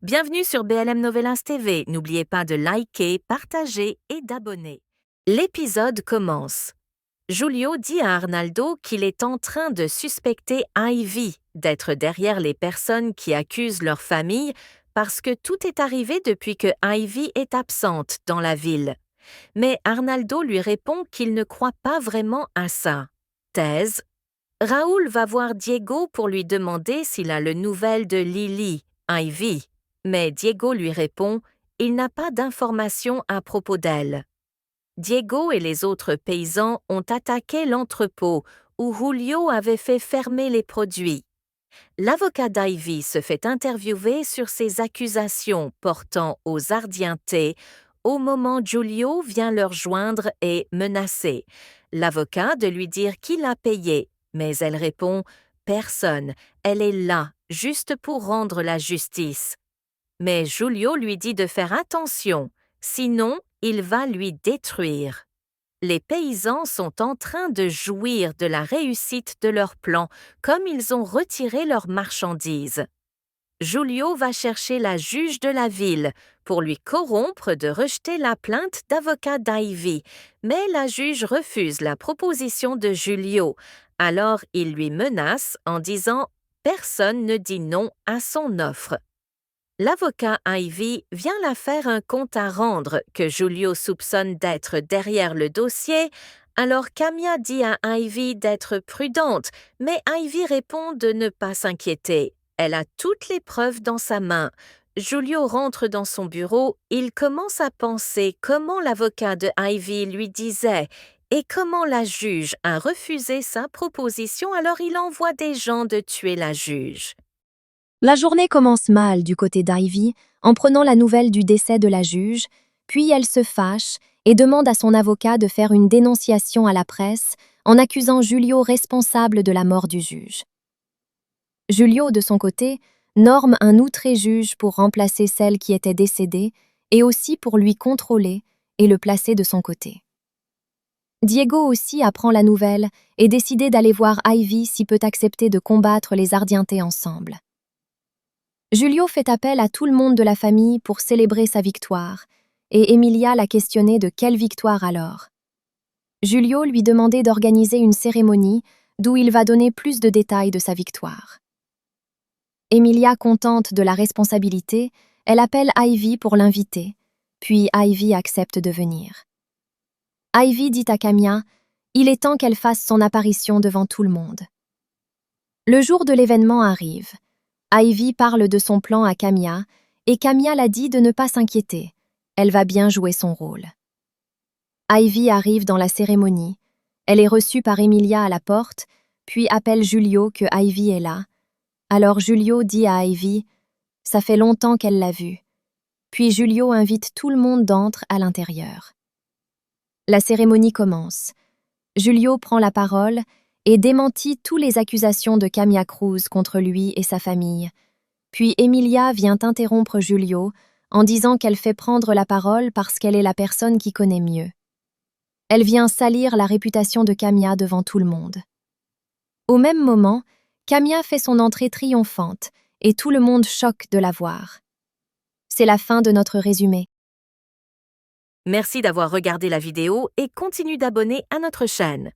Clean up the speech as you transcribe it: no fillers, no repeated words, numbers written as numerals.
Bienvenue sur BLM Novelas TV. N'oubliez pas de liker, partager et d'abonner. L'épisode commence. Julio dit à Arnaldo qu'il est en train de suspecter Ivy d'être derrière les personnes qui accusent leur famille parce que tout est arrivé depuis que Ivy est absente dans la ville. Mais Arnaldo lui répond qu'il ne croit pas vraiment à ça. Thèse. Raoul va voir Diego pour lui demander s'il a le nouvelle de Lily, Ivy. Mais Diego lui répond « Il n'a pas d'informations à propos d'elle ». Diego et les autres paysans ont attaqué l'entrepôt où Julio avait fait fermer les produits. L'avocat d'Ivy se fait interviewer sur ses accusations portant aux Ardienté au moment où Julio vient leur joindre et menacer. L'avocat de lui dire qui l'a payé, mais elle répond « Personne, elle est là, juste pour rendre la justice ». Mais Julio lui dit de faire attention, sinon il va lui détruire. Les paysans sont en train de jouir de la réussite de leur plan, comme ils ont retiré leurs marchandises. Julio va chercher la juge de la ville pour lui corrompre de rejeter la plainte d'avocat d'Ivy, mais la juge refuse la proposition de Julio. Alors il lui menace en disant « Personne ne dit non à son offre ». L'avocat Ivy vient la faire un compte à rendre que Julio soupçonne d'être derrière le dossier, alors Camilla dit à Ivy d'être prudente, mais Ivy répond de ne pas s'inquiéter. Elle a toutes les preuves dans sa main. Julio rentre dans son bureau, il commence à penser comment l'avocat de Ivy lui disait et comment la juge a refusé sa proposition, alors il envoie des gens de tuer la juge. La journée commence mal du côté d'Ivy en prenant la nouvelle du décès de la juge, puis elle se fâche et demande à son avocat de faire une dénonciation à la presse en accusant Julio responsable de la mort du juge. Julio, de son côté, norme un outré juge pour remplacer celle qui était décédée et aussi pour lui contrôler et le placer de son côté. Diego aussi apprend la nouvelle et décide d'aller voir Ivy s'il peut accepter de combattre les Ardienté ensemble. Julio fait appel à tout le monde de la famille pour célébrer sa victoire, et Emilia l'a questionné de quelle victoire alors. Julio lui demandait d'organiser une cérémonie d'où il va donner plus de détails de sa victoire. Emilia, contente de la responsabilité, elle appelle Ivy pour l'inviter, puis Ivy accepte de venir. Ivy dit à Camilla « Il est temps qu'elle fasse son apparition devant tout le monde ». Le jour de l'événement arrive. Ivy parle de son plan à Camilla et Camilla l'a dit de ne pas s'inquiéter. Elle va bien jouer son rôle. Ivy arrive dans la cérémonie. Elle est reçue par Emilia à la porte, puis appelle Julio que Ivy est là. Alors Julio dit à Ivy « Ça fait longtemps qu'elle l'a vue ». Puis Julio invite tout le monde d'entrer à l'intérieur. La cérémonie commence. Julio prend la parole et démentit toutes les accusations de Camilla Cruz contre lui et sa famille. Puis Emilia vient interrompre Julio en disant qu'elle fait prendre la parole parce qu'elle est la personne qui connaît mieux. Elle vient salir la réputation de Camilla devant tout le monde. Au même moment, Camilla fait son entrée triomphante et tout le monde choque de la voir. C'est la fin de notre résumé. Merci d'avoir regardé la vidéo et continue d'abonner à notre chaîne.